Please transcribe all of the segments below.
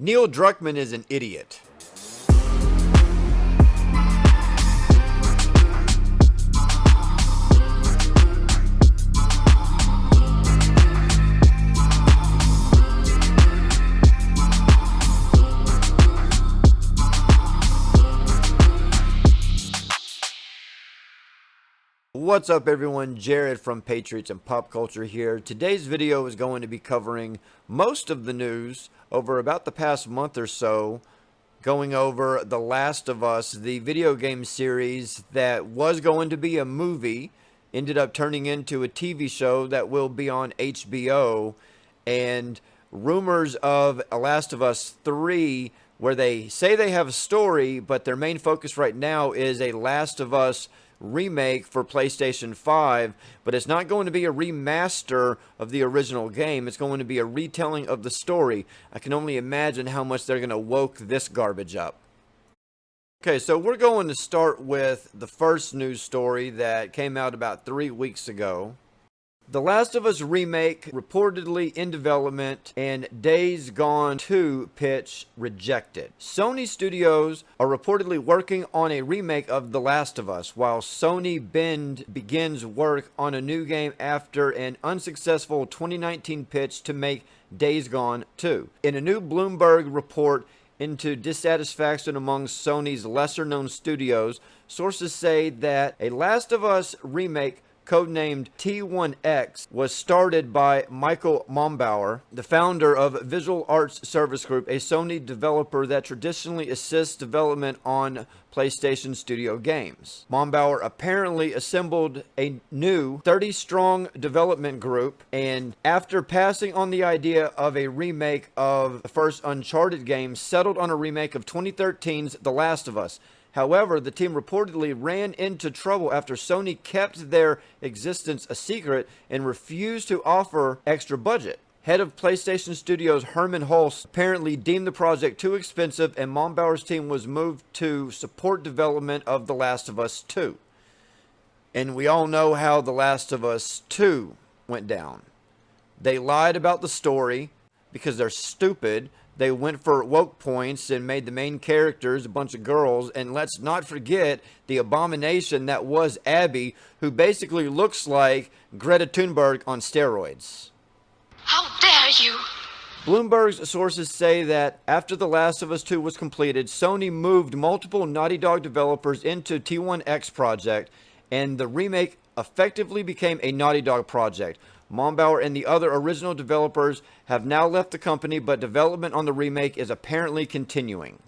Neil Druckmann is an idiot. What's up everyone, Jared from Patriots and Pop Culture here. Today's video is going to be covering most of the news over about the past month or so, going over The Last of Us, the video game series that was going to be a movie, ended up turning into a TV show that will be on HBO, and rumors of A Last of Us 3, where they say they have a story, but their main focus right now is a Last of Us remake for PlayStation 5, but it's not going to be a remaster of the original game. It's going to be a retelling of the story. I can only imagine how much they're going to woke this garbage up. Okay, so we're going to start with the first news story that came out about 3 weeks ago. The Last of Us remake reportedly in development, and Days Gone 2 pitch rejected. Sony Studios are reportedly working on a remake of The Last of Us, while Sony Bend begins work on a new game after an unsuccessful 2019 pitch to make Days Gone 2. In a new Bloomberg report into dissatisfaction among Sony's lesser-known studios, sources say that a Last of Us remake codenamed T1X, was started by Michael Mombauer, the founder of Visual Arts Service Group, a Sony developer that traditionally assists development on PlayStation Studio games. Mombauer apparently assembled a new 30-strong development group, and after passing on the idea of a remake of the first Uncharted game, settled on a remake of 2013's The Last of Us. However, the team reportedly ran into trouble after Sony kept their existence a secret and refused to offer extra budget. Head of PlayStation Studios Herman Hulse apparently deemed the project too expensive, and Mombauer's team was moved to support development of The Last of Us 2. And we all know how The Last of Us 2 went down. They lied about the story because they're stupid. They went for woke points and made the main characters a bunch of girls. And let's not forget the abomination that was Abby, who basically looks like Greta Thunberg on steroids. How dare you! Bloomberg's sources say that after The Last of Us 2 was completed, Sony moved multiple Naughty Dog developers into T1X project, and the remake effectively became a Naughty Dog project. Mombauer and the other original developers have now left the company, but development on the remake is apparently continuing.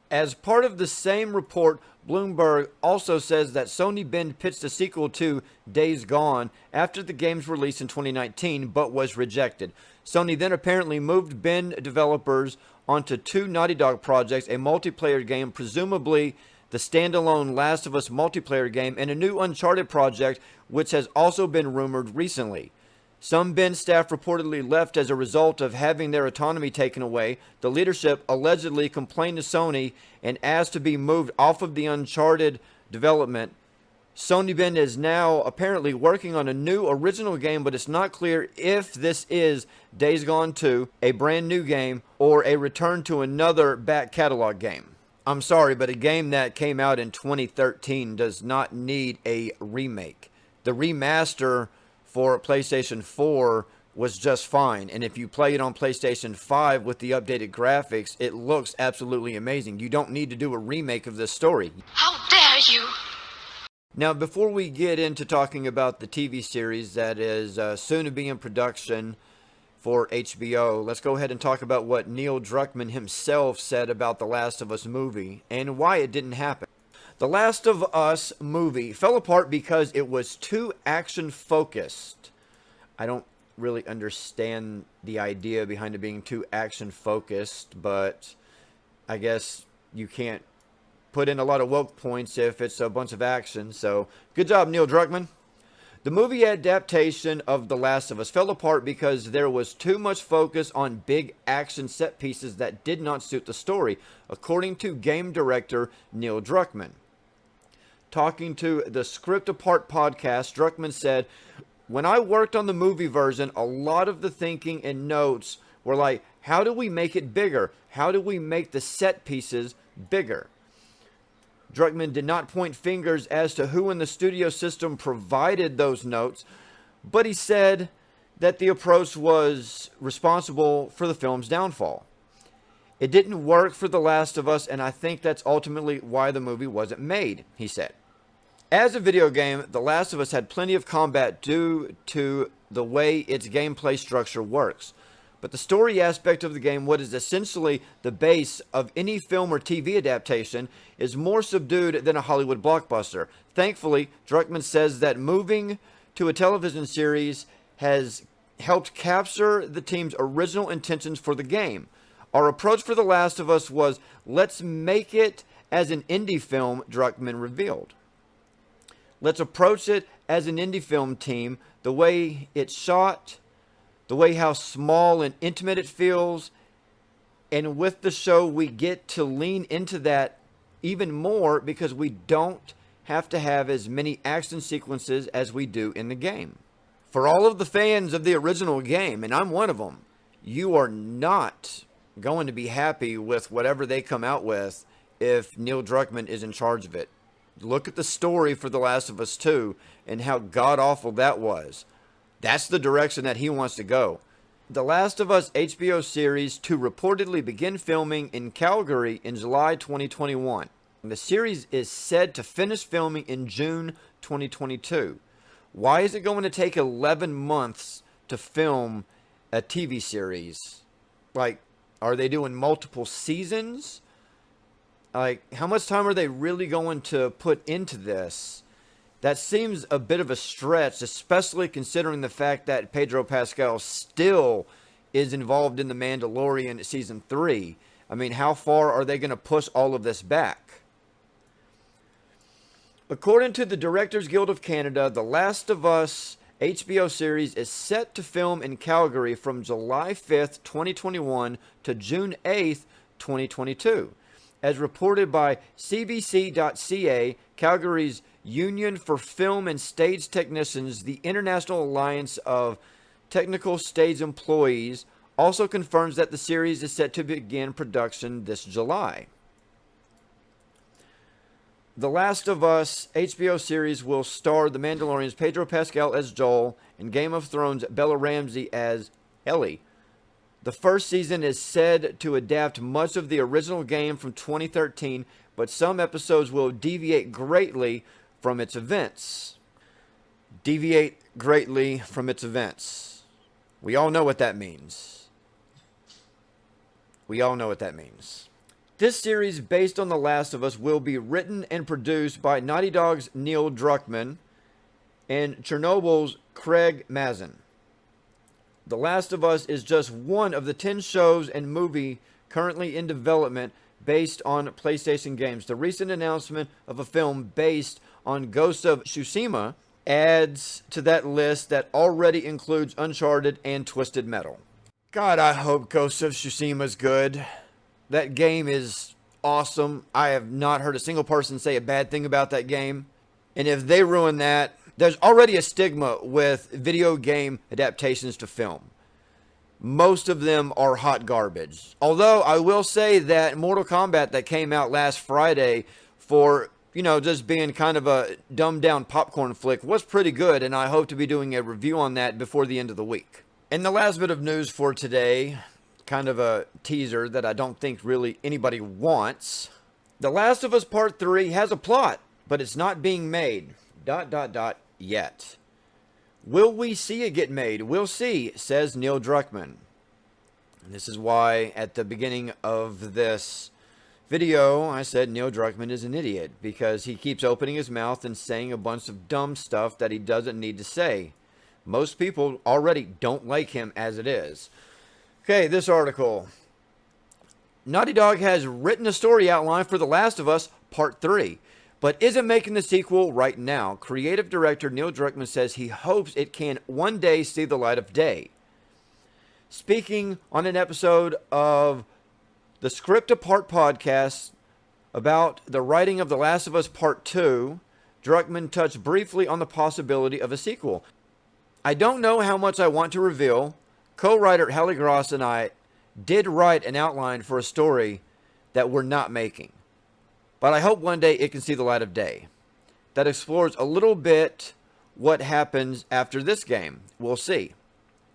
As part of the same report, Bloomberg also says that Sony Bend pitched a sequel to Days Gone after the game's release in 2019, but was rejected. Sony then apparently moved Bend developers onto two Naughty Dog projects, a multiplayer game, presumably the standalone Last of Us multiplayer game, and a new Uncharted project, which has also been rumored recently. Some Bend staff reportedly left as a result of having their autonomy taken away. The leadership allegedly complained to Sony and asked to be moved off of the Uncharted development. Sony Bend is now apparently working on a new original game, but it's not clear if this is Days Gone 2, a brand new game, or a return to another back catalog game. I'm sorry, but a game that came out in 2013 does not need a remake. The remaster for PlayStation 4 was just fine, and if you play it on PlayStation 5 with the updated graphics, it looks absolutely amazing. You don't need to do a remake of this story. How dare you! Now, before we get into talking about the TV series that is soon to be in production for HBO, let's go ahead and talk about what Neil Druckmann himself said about The Last of Us movie and why it didn't happen. The Last of Us movie fell apart because it was too action-focused. I don't really understand the idea behind it being too action-focused, but I guess you can't put in a lot of woke points if it's a bunch of action. So, good job, Neil Druckmann. The movie adaptation of The Last of Us fell apart because there was too much focus on big action set pieces that did not suit the story, according to game director Neil Druckmann. Talking to the Script Apart podcast, Druckmann said, "When I worked on the movie version, a lot of the thinking and notes were like, how do we make it bigger? How do we make the set pieces bigger? Druckmann did not point fingers as to who in the studio system provided those notes, but he said that the approach was responsible for the film's downfall. It didn't work for The Last of Us, and I think that's ultimately why the movie wasn't made, he said. As a video game, The Last of Us had plenty of combat due to the way its gameplay structure works. But the story aspect of the game, what is essentially the base of any film or TV adaptation, is more subdued than a Hollywood blockbuster. Thankfully, Druckmann says that moving to a television series has helped capture the team's original intentions for the game. Our approach for The Last of Us was, let's make it as an indie film, Druckmann revealed. Let's approach it as an indie film team, the way it's shot, the way how small and intimate it feels, and with the show we get to lean into that even more because we don't have to have as many action sequences as we do in the game. For all of the fans of the original game, and I'm one of them, you are not going to be happy with whatever they come out with if Neil Druckmann is in charge of it. Look at the story for The Last of Us 2 and how god-awful that was. That's the direction that he wants to go. The Last of Us HBO series to reportedly begin filming in Calgary in July 2021. The series is said to finish filming in June 2022. Why is it going to take 11 months to film a TV series? Like, are they doing multiple seasons? Like, how much time are they really going to put into this? That seems a bit of a stretch, especially considering the fact that Pedro Pascal still is involved in The Mandalorian Season 3. I mean, how far are they going to push all of this back? According to the Directors Guild of Canada, The Last of Us HBO series is set to film in Calgary from July 5th, 2021 to June 8th, 2022. As reported by CBC.ca, Calgary's Union for Film and Stage Technicians, the International Alliance of Technical Stage Employees, also confirms that the series is set to begin production this July. The Last of Us HBO series will star The Mandalorian's Pedro Pascal as Joel and Game of Thrones' Bella Ramsey as Ellie. The first season is said to adapt much of the original game from 2013, but some episodes will deviate greatly from its events. Deviate greatly from its events. We all know what that means. We all know what that means. This series, based on The Last of Us, will be written and produced by Naughty Dog's Neil Druckmann and Chernobyl's Craig Mazin. The Last of Us is just one of the 10 shows and movie currently in development based on PlayStation games. The recent announcement of a film based on Ghost of Tsushima adds to that list that already includes Uncharted and Twisted Metal. God, I hope Ghost of Tsushima is good. That game is awesome. I have not heard a single person say a bad thing about that game. And if they ruin that, there's already a stigma with video game adaptations to film. Most of them are hot garbage. Although I will say that Mortal Kombat that came out last Friday for, just being kind of a dumbed down popcorn flick was pretty good, and I hope to be doing a review on that before the end of the week. And the last bit of news for today, kind of a teaser that I don't think really anybody wants. The Last of Us Part 3 has a plot, but it's not being made. ... yet. Will we see it get made? We'll see, says Neil Druckmann. And this is why at the beginning of this video I said Neil Druckmann is an idiot, because he keeps opening his mouth and saying a bunch of dumb stuff that he doesn't need to say. Most people already don't like him as it is. Okay, this article. Naughty Dog has written a story outline for The Last of Us Part 3, but isn't making the sequel right now. Creative director Neil Druckmann says he hopes it can one day see the light of day. Speaking on an episode of the Script Apart podcast about the writing of The Last of Us Part 2, Druckmann touched briefly on the possibility of a sequel. I don't know how much I want to reveal. Co-writer Hallie Gross and I did write an outline for a story that we're not making. But I hope one day it can see the light of day. That explores a little bit what happens after this game. We'll see.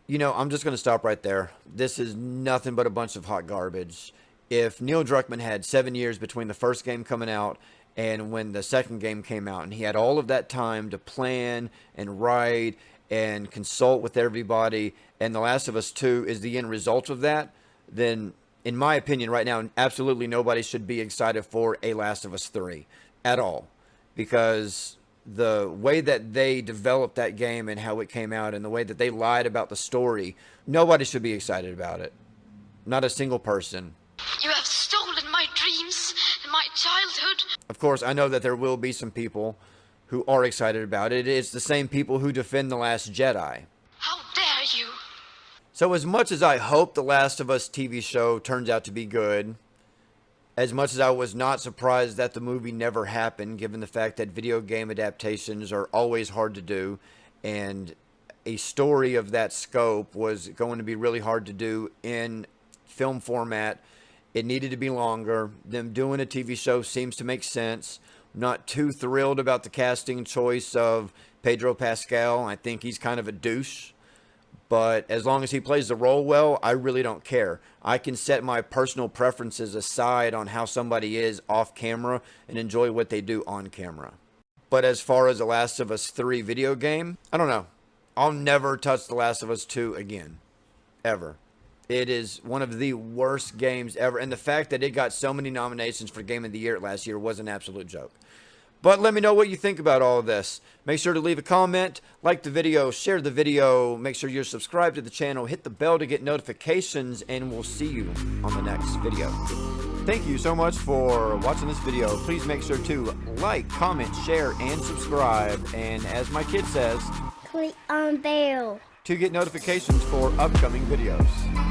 You know, I'm just going to stop right there. This is nothing but a bunch of hot garbage. If Neil Druckmann had 7 years between the first game coming out and when the second game came out, and he had all of that time to plan and write and consult with everybody, and The Last of Us 2 is the end result of that, then in my opinion right now, absolutely nobody should be excited for a Last of Us 3 at all. Because the way that they developed that game and how it came out and the way that they lied about the story, nobody should be excited about it. Not a single person. You have stolen my dreams and my childhood. Of course, I know that there will be some people who are excited about it. It's the same people who defend The Last Jedi. How dare you? So as much as I hope The Last of Us TV show turns out to be good, as much as I was not surprised that the movie never happened, given the fact that video game adaptations are always hard to do, and a story of that scope was going to be really hard to do in film format. It needed to be longer. Them doing a TV show seems to make sense. I'm not too thrilled about the casting choice of Pedro Pascal. I think he's kind of a douche. But as long as he plays the role well, I really don't care. I can set my personal preferences aside on how somebody is off camera and enjoy what they do on camera. But as far as The Last of Us 3 video game, I don't know. I'll never touch The Last of Us 2 again. Ever. It is one of the worst games ever. And the fact that it got so many nominations for Game of the Year last year was an absolute joke. But let me know what you think about all of this. Make sure to leave a comment, like the video, share the video, make sure you're subscribed to the channel, hit the bell to get notifications, and we'll see you on the next video. Thank you so much for watching this video. Please make sure to like, comment, share, and subscribe. And as my kid says, click on bell to get notifications for upcoming videos.